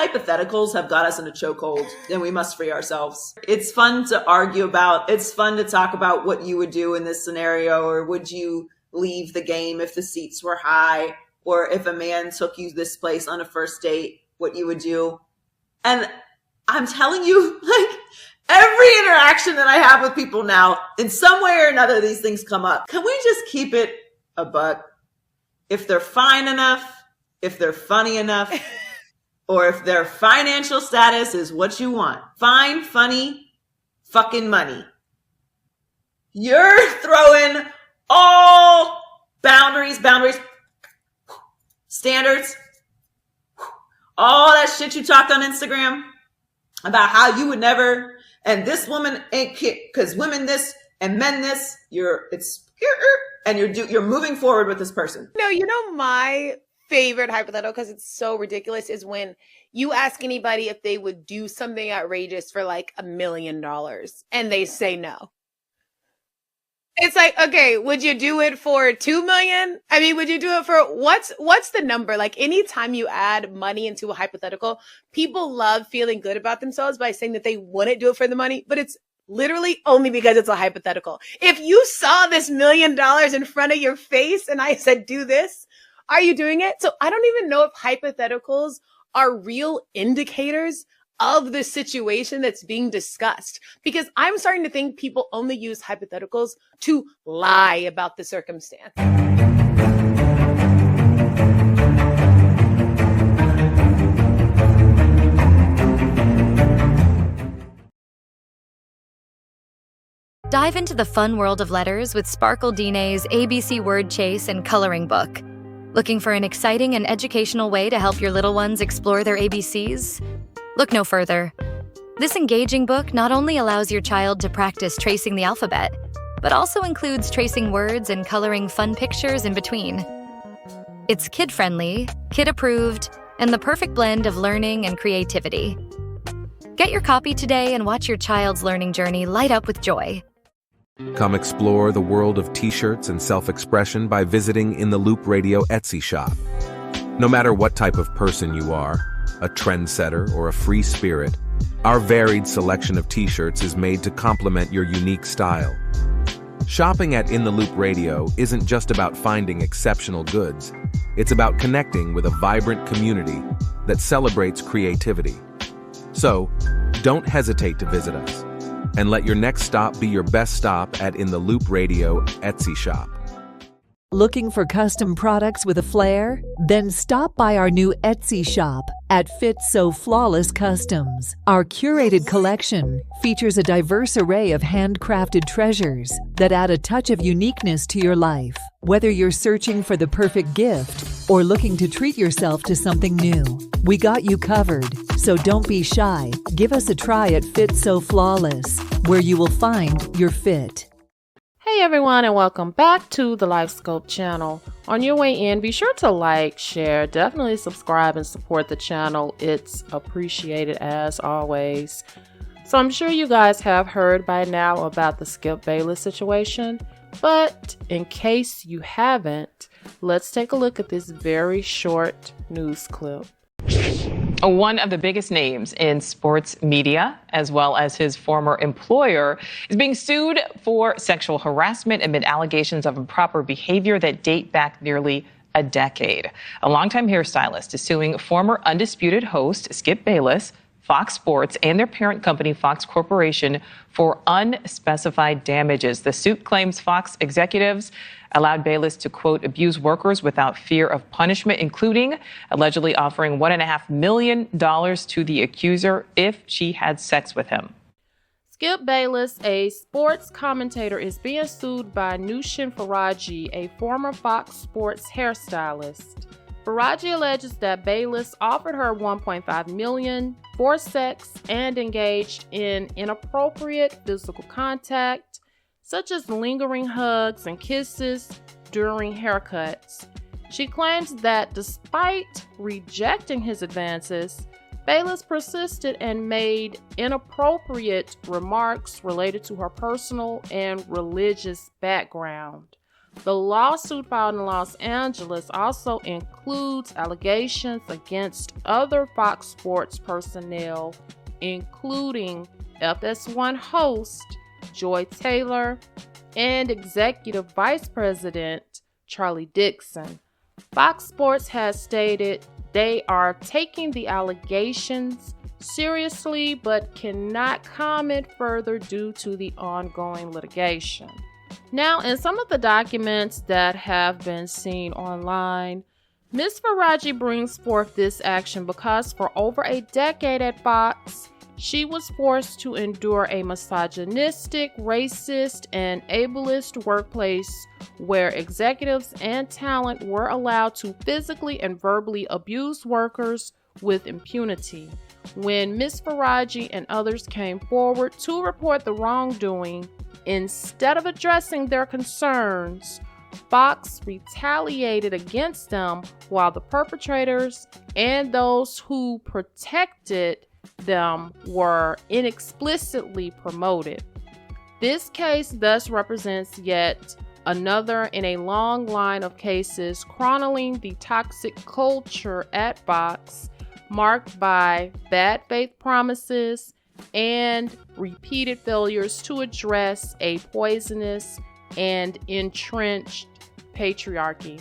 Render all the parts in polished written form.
hypotheticals have got us in a chokehold, and we must free ourselves. It's fun to argue about. It's fun to talk about what you would do in this scenario, or would you leave the game if the seats were high, or if a man took you this place on a first date, what you would do. And I'm telling you, like, every interaction that I have with people now, in some way or another, these things come up. Can we just keep it a buck? If they're fine enough, if they're funny enough, or if their financial status is what you want. Fine, funny, fucking money. You're throwing all boundaries, standards, all that shit you talked on Instagram about how you would never, and this woman ain't because women this and men this, you're moving forward with this person. No, my favorite hypothetical, because it's so ridiculous, is when you ask anybody if they would do something outrageous for like $1 million and they say no. It's like, okay, would you do it for 2 million? I mean, would you do it for what's the number? Like, anytime you add money into a hypothetical, people love feeling good about themselves by saying that they wouldn't do it for the money, but it's literally only because it's a hypothetical. If you saw this $1 million in front of your face and I said, do this, are you doing it? So I don't even know if hypotheticals are real indicators of the situation that's being discussed, because I'm starting to think people only use hypotheticals to lie about the circumstance. Dive into the fun world of letters with Sparkle Denae's ABC Word Chase and Coloring Book. Looking for an exciting and educational way to help your little ones explore their ABCs? Look no further. This engaging book not only allows your child to practice tracing the alphabet, but also includes tracing words and coloring fun pictures in between. It's kid-friendly, kid-approved, and the perfect blend of learning and creativity. Get your copy today and watch your child's learning journey light up with joy. Come explore the world of t-shirts and self-expression by visiting In the Loop Radio Etsy shop. No matter what type of person you are, a trendsetter or a free spirit, our varied selection of t-shirts is made to complement your unique style. Shopping at In the Loop Radio isn't just about finding exceptional goods. It's about connecting with a vibrant community that celebrates creativity. So, don't hesitate to visit us, and let your next stop be your best stop at In the Loop Radio Etsy shop. Looking for custom products with a flair? Then stop by our new Etsy shop at Fit So Flawless Customs. Our curated collection features a diverse array of handcrafted treasures that add a touch of uniqueness to your life. Whether you're searching for the perfect gift or looking to treat yourself to something new, we got you covered. So don't be shy. Give us a try at Fit So Flawless, where you will find your fit. Hey everyone, and welcome back to the LifeScope channel. On your way in, be sure to like, share, definitely subscribe and support the channel. It's appreciated as always. So I'm sure you guys have heard by now about the Skip Bayless situation, but in case you haven't, let's take a look at this very short news clip. One of the biggest names in sports media, as well as his former employer, is being sued for sexual harassment amid allegations of improper behavior that date back nearly a decade. A longtime hairstylist is suing former Undisputed host Skip Bayless, Fox Sports, and their parent company, Fox Corporation, for unspecified damages. The suit claims Fox executives allowed Bayless to, quote, abuse workers without fear of punishment, including allegedly offering $1.5 million to the accuser if she had sex with him. Skip Bayless, a sports commentator, is being sued by Nushin Faraji, a former Fox Sports hairstylist. Faraji alleges that Bayless offered her $1.5 million for sex and engaged in inappropriate physical contact, such as lingering hugs and kisses during haircuts. She claims that despite rejecting his advances, Bayless persisted and made inappropriate remarks related to her personal and religious background. The lawsuit filed in Los Angeles also includes allegations against other Fox Sports personnel, including FS1 host Joy Taylor and Executive Vice President Charlie Dixon. Fox Sports has stated they are taking the allegations seriously but cannot comment further due to the ongoing litigation. Now, in some of the documents that have been seen online, Ms. Faraji brings forth this action because for over a decade at Fox, she was forced to endure a misogynistic, racist, and ableist workplace where executives and talent were allowed to physically and verbally abuse workers with impunity. When Ms. Faraji and others came forward to report the wrongdoing, instead of addressing their concerns, Fox retaliated against them while the perpetrators and those who protected them were inexplicitly promoted. This case thus represents yet another in a long line of cases chronicling the toxic culture at Fox, marked by bad faith promises and repeated failures to address a poisonous and entrenched patriarchy.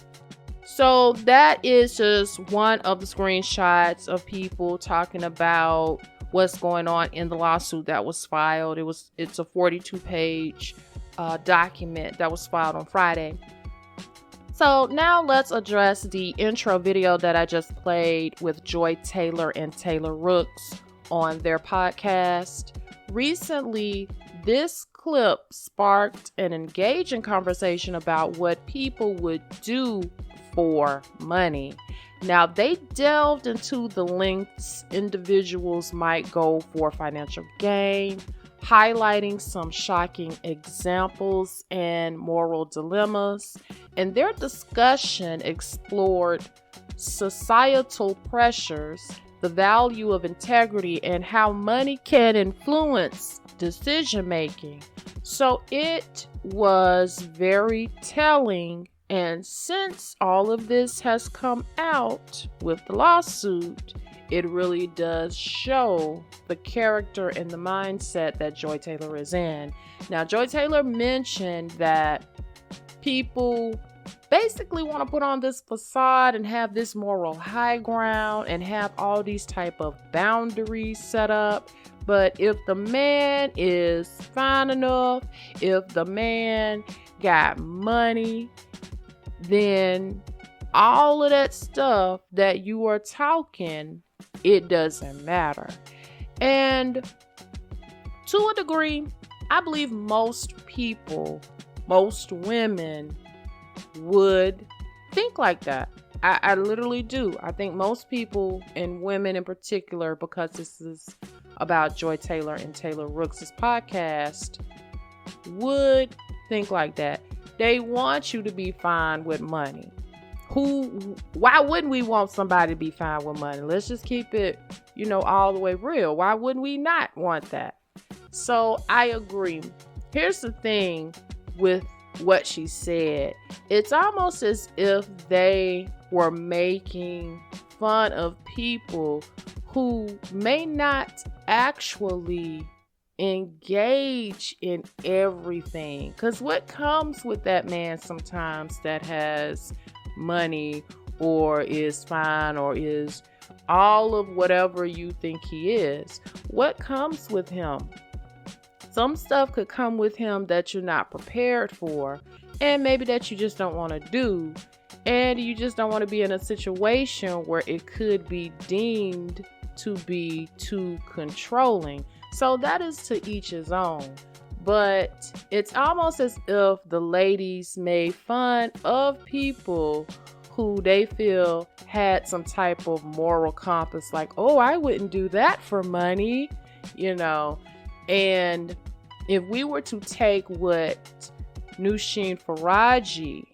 So that is just one of the screenshots of people talking about what's going on in the lawsuit that was filed. It's a 42-page document that was filed on Friday. So now let's address the intro video that I just played with Joy Taylor and Taylor Rooks on their podcast. Recently, this clip sparked an engaging conversation about what people would do for money. Now, they delved into the lengths individuals might go for financial gain, highlighting some shocking examples and moral dilemmas, and their discussion explored societal pressures, the value of integrity, and how money can influence decision making. So it was very telling. And since all of this has come out with the lawsuit, it really does show the character and the mindset that Joy Taylor is in. Now, Joy Taylor mentioned that people basically want to put on this facade and have this moral high ground and have all these type of boundaries set up. But if the man is fine enough, if the man got money, then all of that stuff that you are talking, it doesn't matter. And to a degree, I believe most people, most women would think like that. I literally do. I think most people, and women in particular, because this is about Joy Taylor and Taylor Rooks' podcast, would think like that. They want you to be fine with money. Why wouldn't we want somebody to be fine with money? Let's just keep it, all the way real. Why wouldn't we not want that? So I agree. Here's the thing with what she said. It's almost as if they were making fun of people who may not actually engage in everything, because what comes with that man sometimes that has money or is fine or is all of whatever you think he is, what comes with him? Some stuff could come with him that you're not prepared for, and maybe that you just don't want to do, and you just don't want to be in a situation where it could be deemed to be too controlling. So that is to each his own. But it's almost as if the ladies made fun of people who they feel had some type of moral compass, like, oh, I wouldn't do that for money, And if we were to take what Nushin Faraji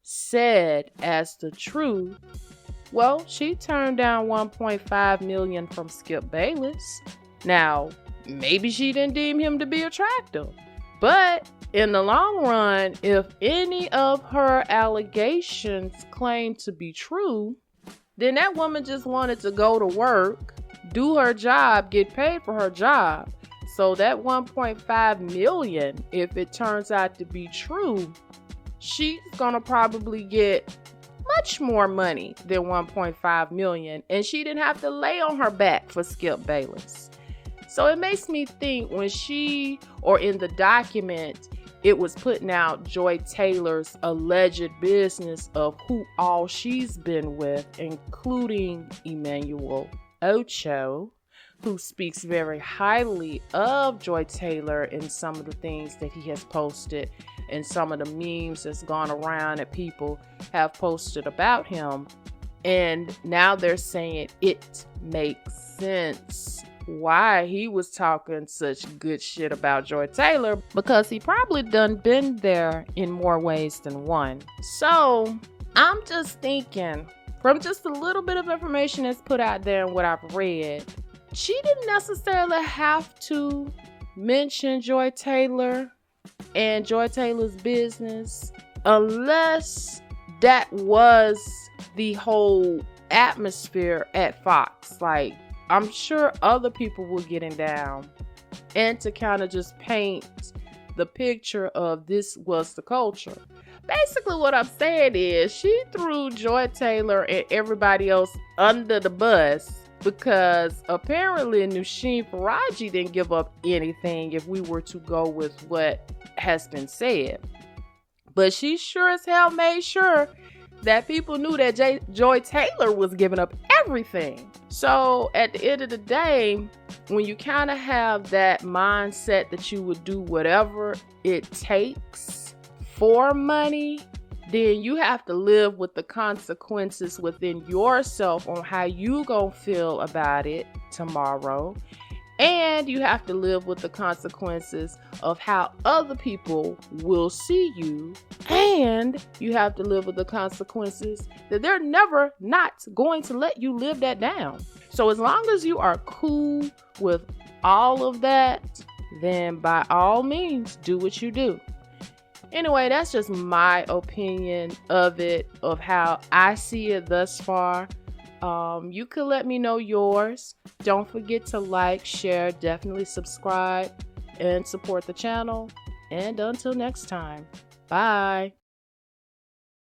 said as the truth, well, she turned down $1.5 million from Skip Bayless. Now, maybe she didn't deem him to be attractive, but in the long run, if any of her allegations claim to be true, then that woman just wanted to go to work, do her job, get paid for her job. So that 1.5 million, if it turns out to be true, she's gonna probably get much more money than 1.5 million, and she didn't have to lay on her back for Skip Bayless. So it makes me think when she, or in the document, it was putting out Joy Taylor's alleged business of who all she's been with, including Emmanuel Ocho, who speaks very highly of Joy Taylor in some of the things that he has posted and some of the memes that's gone around that people have posted about him. And now they're saying it makes sense why he was talking such good shit about Joy Taylor, because he probably done been there in more ways than one. So I'm just thinking, from just a little bit of information that's put out there and what I've read, she didn't necessarily have to mention Joy Taylor and Joy Taylor's business unless that was the whole atmosphere at Fox. Like, I'm sure other people were getting down, and to kind of just paint the picture of this was the culture. Basically what I'm saying is she threw Joy Taylor and everybody else under the bus because apparently Nushin Faraji didn't give up anything if we were to go with what has been said. But she sure as hell made sure that people knew that Joy Taylor was giving up everything. So at the end of the day, when you kind of have that mindset that you would do whatever it takes for money, then you have to live with the consequences within yourself on how you gonna feel about it tomorrow. And you have to live with the consequences of how other people will see you. And you have to live with the consequences that they're never not going to let you live that down. So as long as you are cool with all of that, then by all means, do what you do. Anyway, that's just my opinion of it, of how I see it thus far. You could let me know yours. Don't forget to like, share, definitely subscribe, and support the channel. And until next time, bye.